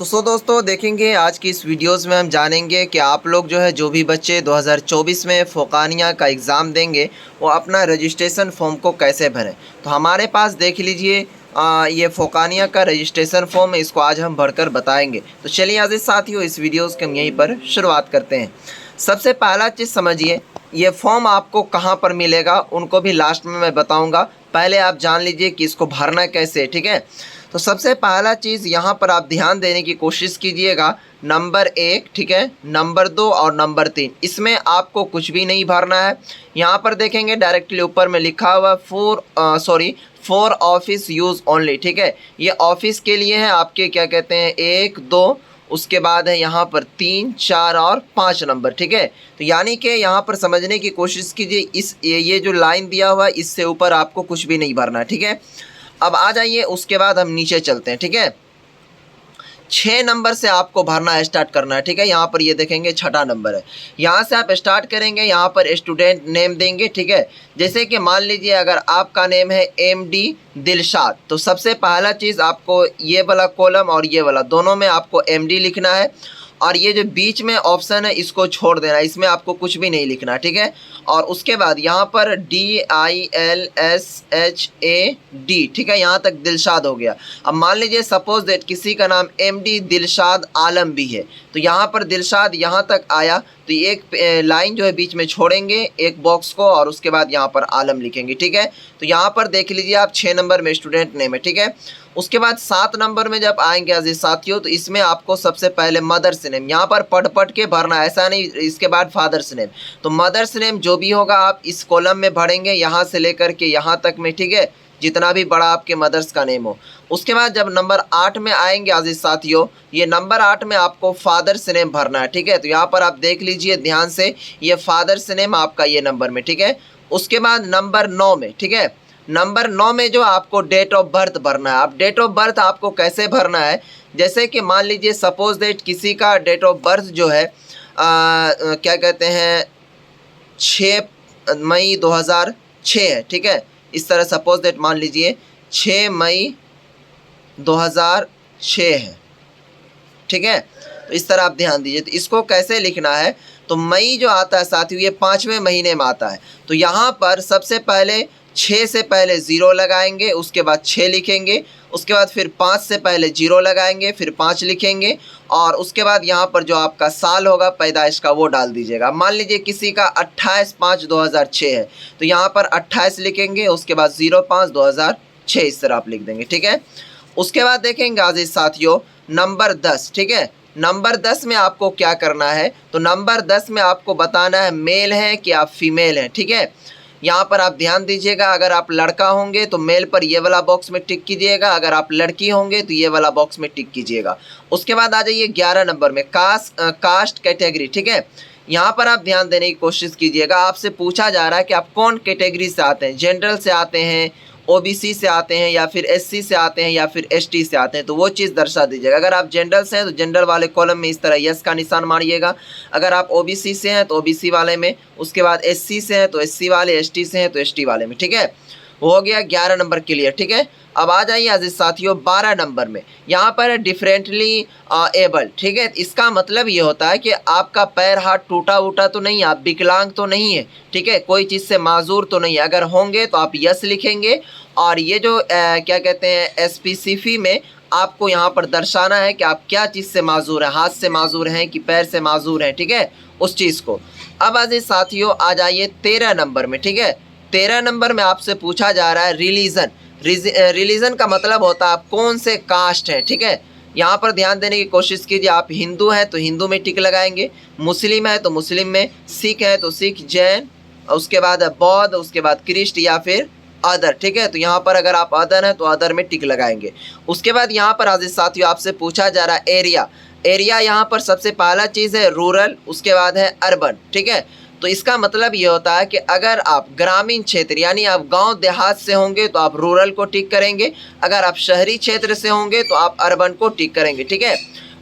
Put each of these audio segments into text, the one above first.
तो दोस्तों देखेंगे आज की इस वीडियोस में हम जानेंगे कि आप लोग जो है जो भी बच्चे 2024 में फ़ोकानिया का एग्ज़ाम देंगे वो अपना रजिस्ट्रेशन फॉर्म को कैसे भरें। तो हमारे पास देख लीजिए ये फ़ोकानिया का रजिस्ट्रेशन फॉर्म है, इसको आज हम भरकर बताएंगे। तो चलिए आज साथियों इस वीडियोज़ के हम यहीं पर शुरुआत करते हैं। सबसे पहला चीज़ समझिए, ये फॉर्म आपको कहाँ पर मिलेगा उनको भी लास्ट में मैं बताऊँगा। पहले आप जान लीजिए कि इसको भरना कैसे है, ठीक है। तो सबसे पहला चीज़ यहाँ पर आप ध्यान देने की कोशिश कीजिएगा, नंबर 1, ठीक है, नंबर 2 और नंबर 3, इसमें आपको कुछ भी नहीं भरना है। यहाँ पर देखेंगे डायरेक्टली ऊपर में लिखा हुआ फॉर ऑफिस यूज़ ओनली, ठीक है। ये ऑफिस के लिए है, आपके क्या कहते हैं 1, 2, उसके बाद है यहाँ पर 3, 4 और 5 नंबर, ठीक है। तो यानी कि यहाँ पर समझने की कोशिश कीजिए, ये जो लाइन दिया हुआ है इससे ऊपर आपको कुछ भी नहीं भरना, ठीक है। अब आ जाइए उसके बाद हम नीचे चलते हैं, ठीक है। 6 नंबर से आपको भरना स्टार्ट करना है, ठीक है। यहाँ पर ये देखेंगे छठा नंबर है, यहाँ से आप स्टार्ट करेंगे। यहाँ पर स्टूडेंट नेम देंगे, ठीक है। जैसे कि मान लीजिए अगर आपका नेम है MD दिलशाद, तो सबसे पहला चीज़ आपको ये वाला कॉलम और ये वाला दोनों में आपको MD लिखना है, और ये जो बीच में ऑप्शन है इसको छोड़ देना, इसमें आपको कुछ भी नहीं लिखना, ठीक है। और उसके बाद यहाँ पर DILSHAD, ठीक है, यहाँ तक दिलशाद हो गया। अब मान लीजिए सपोज दैट किसी का नाम MD दिलशाद आलम भी है, तो यहाँ पर दिलशाद यहाँ तक आया, तो एक लाइन जो है बीच में छोड़ेंगे एक बॉक्स को, और उसके बाद यहाँ पर आलम लिखेंगे, ठीक है। तो यहाँ पर देख लीजिए आप 6 नंबर में स्टूडेंट नेम है, ठीक है। उसके बाद 7 नंबर में जब आएंगे अजीज साथियों, तो इसमें आपको सबसे पहले मदर्स नेम यहाँ पर पढ़ के भरना, ऐसा नहीं इसके बाद फादर्स नेम। तो मदर्स नेम जो भी होगा आप इस कॉलम में भरेंगे, यहाँ से लेकर के यहाँ तक में, ठीक है, जितना भी बड़ा आपके मदर्स का नेम हो। उसके बाद जब नंबर 8 में आएंगे अजीज साथियों, ये नंबर 8 में आपको फादर्स नेम भरना है, ठीक है। तो यहाँ पर आप देख लीजिए ध्यान से, ये फादर्स नेम आपका ये नंबर में, ठीक है। उसके बाद नंबर 9 में, ठीक है, नंबर 9 में जो आपको डेट ऑफ बर्थ भरना है। अब डेट ऑफ बर्थ आपको कैसे भरना है, जैसे कि मान लीजिए सपोज दैट किसी का डेट ऑफ बर्थ जो है क्या कहते हैं 6 मई 2006 है, ठीक है। इस तरह सपोज दैट मान लीजिए 6 मई 2006 है, ठीक है। तो इस तरह आप ध्यान दीजिए। तो इसको कैसे लिखना है, तो मई जो आता है साथियों ये 5वें महीने में आता है, तो यहाँ पर सबसे पहले 6 से पहले 0 लगाएंगे, उसके बाद 6 लिखेंगे, उसके बाद फिर 5 से पहले 0 लगाएंगे, फिर 5 लिखेंगे, और उसके बाद यहाँ पर जो आपका साल होगा पैदाइश का वो डाल दीजिएगा। मान लीजिए किसी का 28/5/2006 है, तो यहाँ पर 28 लिखेंगे, उसके बाद 05/2006 इस तरह आप लिख देंगे, ठीक है। उसके बाद देखेंगे आजीज साथियों नंबर 10, ठीक है। नंबर 10 में आपको क्या करना है, तो नंबर 10 में आपको बताना है मेल है कि आप फीमेल हैं, ठीक है। यहाँ पर आप ध्यान दीजिएगा, अगर आप लड़का होंगे तो मेल पर ये वाला बॉक्स में टिक कीजिएगा, अगर आप लड़की होंगे तो ये वाला बॉक्स में टिक कीजिएगा। उसके बाद आ जाइए 11 नंबर में कास्ट कैटेगरी, ठीक है। यहाँ पर आप ध्यान देने की कोशिश कीजिएगा, आपसे पूछा जा रहा है कि आप कौन कैटेगरी से आते हैं, जनरल से आते हैं, OBC से आते हैं, या फिर SC से आते हैं, या फिर ST से आते हैं, तो वो चीज़ दर्शा दीजिएगा। अगर आप जनरल से हैं तो जनरल वाले कॉलम में इस तरह यस का निशान मारिएगा, अगर आप OBC से हैं तो OBC वाले में, उसके बाद SC से हैं तो SC वाले, ST से हैं तो ST वाले में, ठीक है। हो गया 11 नंबर क्लियर, ठीक है। अब आ जाइए अजीज साथियों 12 नंबर में, यहाँ पर डिफरेंटली एबल, ठीक है। इसका मतलब ये होता है कि आपका पैर हाथ टूटा वूटा तो नहीं है, आप विकलांग तो नहीं है, ठीक है, कोई चीज़ से माजूर तो नहीं है। अगर होंगे तो आप यस लिखेंगे, और ये जो क्या कहते हैं स्पेसिफी में आपको यहाँ पर दर्शाना है कि आप क्या चीज़ से माजूर हैं, हाथ से माजूर हैं कि पैर से माजूर हैं, ठीक है, उस चीज़ को। अब अजीज साथियों आ जाइए 13 नंबर में, ठीक है। 13 नंबर में आपसे पूछा जा रहा है रिलीजन। रिलीजन का मतलब होता है आप कौन से कास्ट हैं, ठीक है। यहाँ पर ध्यान देने की कोशिश कीजिए, आप हिंदू हैं तो हिंदू में टिक लगाएंगे, मुस्लिम है तो मुस्लिम में, सिख है तो सिख, जैन, उसके बाद बौद्ध, उसके बाद क्रिस्ट, या फिर अदर, ठीक है। तो यहाँ पर अगर आप अदर हैं तो अदर में टिक लगाएंगे। उसके बाद यहाँ पर आजीज साथियों आपसे पूछा जा रहा है एरिया यहाँ पर सबसे पहला चीज़ है रूरल, उसके बाद है अर्बन, ठीक है। तो इसका मतलब ये होता है कि अगर आप ग्रामीण क्षेत्र यानी आप गांव देहात से होंगे तो आप रूरल को टिक करेंगे, अगर आप शहरी क्षेत्र से होंगे तो आप अर्बन को टिक करेंगे, ठीक है।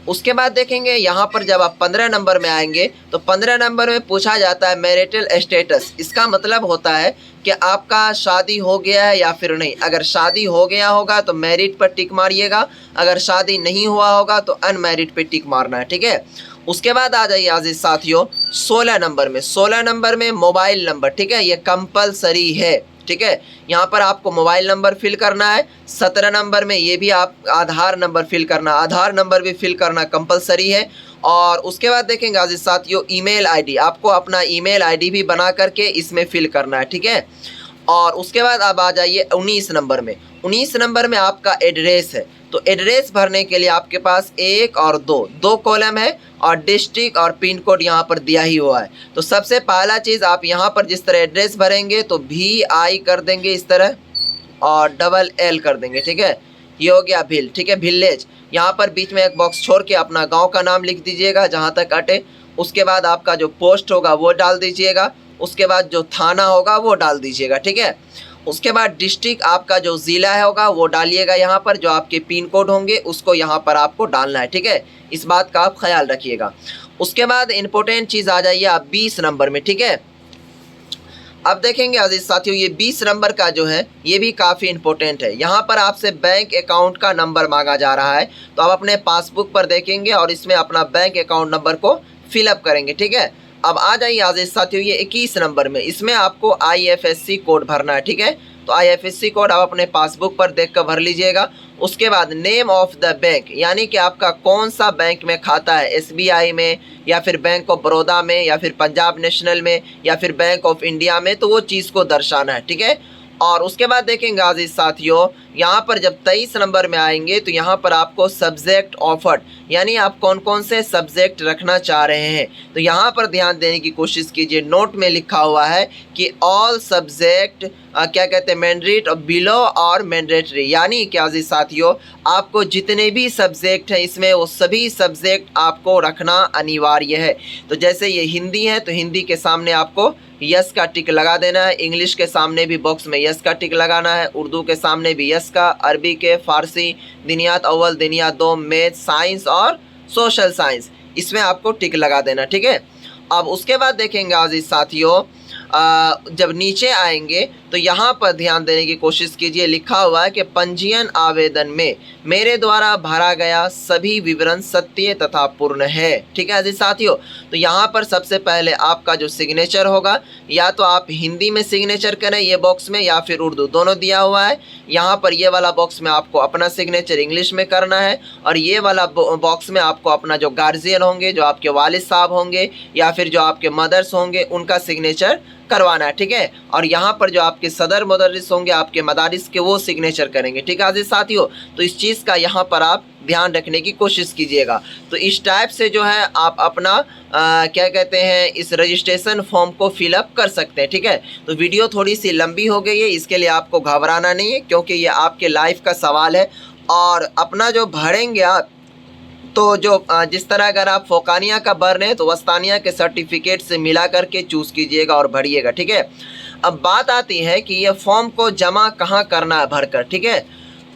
उसके बाद देखेंगे यहाँ पर जब आप 15 नंबर में आएंगे तो 15 नंबर में पूछा जाता है मैरिटल स्टेटस। इसका मतलब होता है कि आपका शादी हो गया है या फिर नहीं। अगर शादी हो गया होगा तो मैरिड पर टिक मारिएगा, अगर शादी नहीं हुआ होगा तो अनमैरिड पे टिक मारना है, ठीक है। उसके बाद आ जाइए अजीज साथियों 16 नंबर में। 16 नंबर में मोबाइल नंबर, ठीक है, ये कंपलसरी है, ठीक है। यहाँ पर आपको मोबाइल नंबर फिल करना है। 17 नंबर में ये भी आप आधार नंबर फिल करना, आधार नंबर भी फिल करना कंपलसरी है। और उसके बाद देखेंगे अजीज साथियों ईमेल आईडी, आपको अपना ईमेल आईडी भी बना करके इसमें फिल करना है, ठीक है। और उसके बाद आप आ जाइए 19 नंबर में। 19 नंबर में आपका एड्रेस है, तो एड्रेस भरने के लिए आपके पास 1 और 2 कॉलम है और डिस्ट्रिक्ट और पिन कोड यहाँ पर दिया ही हुआ है। तो सबसे पहला चीज़ आप यहाँ पर जिस तरह एड्रेस भरेंगे तो VI कर देंगे इस तरह और LL कर देंगे, ठीक है। ये हो गया भिल, ठीक है, विलेज। यहाँ पर बीच में एक बॉक्स छोड़ के अपना गांव का नाम लिख दीजिएगा जहाँ तक अटे। उसके बाद आपका जो पोस्ट होगा वो डाल दीजिएगा, उसके बाद जो थाना होगा वो डाल दीजिएगा, ठीक है। उसके बाद डिस्ट्रिक्ट आपका जो ज़िला है होगा वो डालिएगा यहाँ पर, जो आपके पिन कोड होंगे उसको यहाँ पर आपको डालना है, ठीक है। इस बात का आप ख्याल रखिएगा। उसके बाद इम्पोर्टेंट चीज़ आ जाइए आप 20 नंबर में, ठीक है। अब देखेंगे अजीज साथियों ये 20 नंबर का जो है ये भी काफ़ी इंपॉर्टेंट है। यहाँ पर आपसे बैंक अकाउंट का नंबर मांगा जा रहा है, तो आप अपने पासबुक पर देखेंगे और इसमें अपना बैंक अकाउंट नंबर को फिलअप करेंगे, ठीक है। अब आ जाइए अजीज साथियों ये 21 नंबर में, इसमें आपको IFSC कोड भरना है, ठीक है। तो IFSC कोड आप अपने पासबुक पर देख कर भर लीजिएगा। उसके बाद नेम ऑफ द बैंक, यानी कि आपका कौन सा बैंक में खाता है, SBI में या फिर बैंक ऑफ बड़ौदा में या फिर पंजाब नेशनल में या फिर बैंक ऑफ इंडिया में, तो वो चीज़ को दर्शाना है, ठीक है। और उसके बाद देखेंगे अजीज साथियों यहाँ पर जब 23 नंबर में आएंगे तो यहाँ पर आपको सब्जेक्ट ऑफर्ड, यानी आप कौन कौन से सब्जेक्ट रखना चाह रहे हैं, तो यहाँ पर ध्यान देने की कोशिश कीजिए। नोट में लिखा हुआ है कि ऑल सब्जेक्ट क्या कहते हैं मैंडेट और बिलो और मैंडेटरी, यानी कि अजीज साथियों आपको जितने भी सब्जेक्ट हैं इसमें वो सभी सब्जेक्ट आपको रखना अनिवार्य है। तो जैसे ये हिंदी है तो हिंदी के सामने आपको यस का टिक लगा देना है, इंग्लिश के सामने भी बॉक्स में यस का टिक लगाना है, उर्दू के सामने भी यस का, अरबी के, फारसी, दिनियात अव्वल, दिनियात दो, मैथ, साइंस और सोशल साइंस इसमें आपको टिक लगा देना, ठीक है। अब उसके बाद देखेंगे अजीज साथियों जब नीचे आएंगे तो यहाँ पर ध्यान देने की कोशिश कीजिए, लिखा हुआ है कि पंजीयन आवेदन में मेरे द्वारा भरा गया सभी विवरण सत्य तथा पूर्ण है, ठीक है अजीज साथियों। तो यहाँ पर सबसे पहले आपका जो सिग्नेचर होगा या तो आप हिंदी में सिग्नेचर करें ये बॉक्स में या फिर उर्दू, दोनों दिया हुआ है। यहाँ पर ये वाला बॉक्स में आपको अपना सिग्नेचर इंग्लिश में करना है और ये वाला बॉक्स में आपको अपना जो गार्जियन होंगे, जो आपके वालिद साहब होंगे या फिर जो आपके मदर्स होंगे उनका सिग्नेचर करवाना है, ठीक है। और यहाँ पर जो आपके सदर मुदर्रिस होंगे आपके मदारिस के वो सिग्नेचर करेंगे, ठीक है अजीज साथियों। तो इस चीज़ का यहाँ पर आप ध्यान रखने की कोशिश कीजिएगा। तो इस टाइप से जो है आप अपना क्या कहते हैं इस रजिस्ट्रेशन फॉर्म को फिलअप कर सकते हैं, ठीक है। तो वीडियो थोड़ी सी लंबी हो गई है, इसके लिए आपको घबराना नहीं है क्योंकि ये आपके लाइफ का सवाल है। और अपना जो भरेंगे आप तो जो जिस तरह अगर आप फोकानिया का भर रहे हैं तो वस्तानिया के सर्टिफिकेट से मिला करके चूज़ कीजिएगा और भरिएगा, ठीक है। अब बात आती है कि ये फॉर्म को जमा कहाँ करना है भरकर, ठीक है।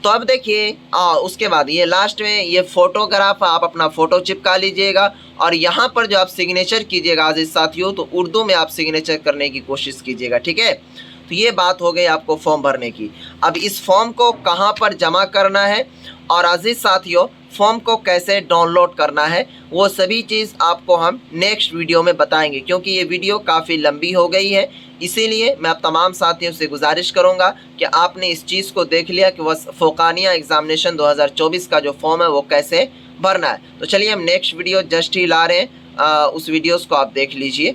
तो अब देखिए उसके बाद ये लास्ट में ये फ़ोटोग्राफ आप अपना फ़ोटो चिपका लीजिएगा और यहाँ पर जो आप सिग्नेचर कीजिएगा अजीज साथियों तो उर्दू में आप सिग्नेचर करने की कोशिश कीजिएगा, ठीक है। तो ये बात हो गई आपको फॉर्म भरने की। अब इस फॉर्म को कहाँ पर जमा करना है और अजीज साथियों फॉर्म को कैसे डाउनलोड करना है वो सभी चीज़ आपको हम नेक्स्ट वीडियो में बताएंगे, क्योंकि ये वीडियो काफ़ी लंबी हो गई है। इसीलिए मैं आप तमाम साथियों से गुजारिश करूंगा कि आपने इस चीज़ को देख लिया कि वह फोकानिया एग्ज़ामिनेशन 2024 का जो फॉर्म है वो कैसे भरना है। तो चलिए हम नेक्स्ट वीडियो जस्ट ही ला रहे हैं, उस वीडियोस को आप देख लीजिए।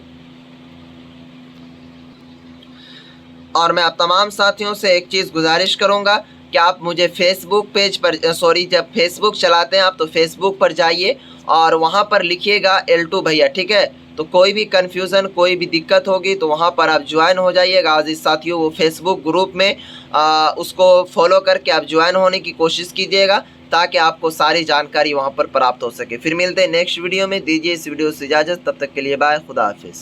और मैं आप तमाम साथियों से एक चीज़ गुजारिश करूंगा कि आप मुझे फेसबुक पेज पर जब फेसबुक चलाते हैं आप तो फेसबुक पर जाइए और वहां पर लिखिएगा L2 भैया, ठीक है। तो कोई भी कन्फ्यूज़न कोई भी दिक्कत होगी तो वहां पर आप ज्वाइन हो जाइएगा अजीज साथियों। वो फेसबुक ग्रुप में उसको फॉलो करके आप ज्वाइन होने की कोशिश कीजिएगा ताकि आपको सारी जानकारी वहां पर प्राप्त हो सके। फिर मिलते हैं नेक्स्ट वीडियो में, दीजिए इस वीडियो से इजाज़त, तब तक के लिए बाय, खुदा हाफिज़।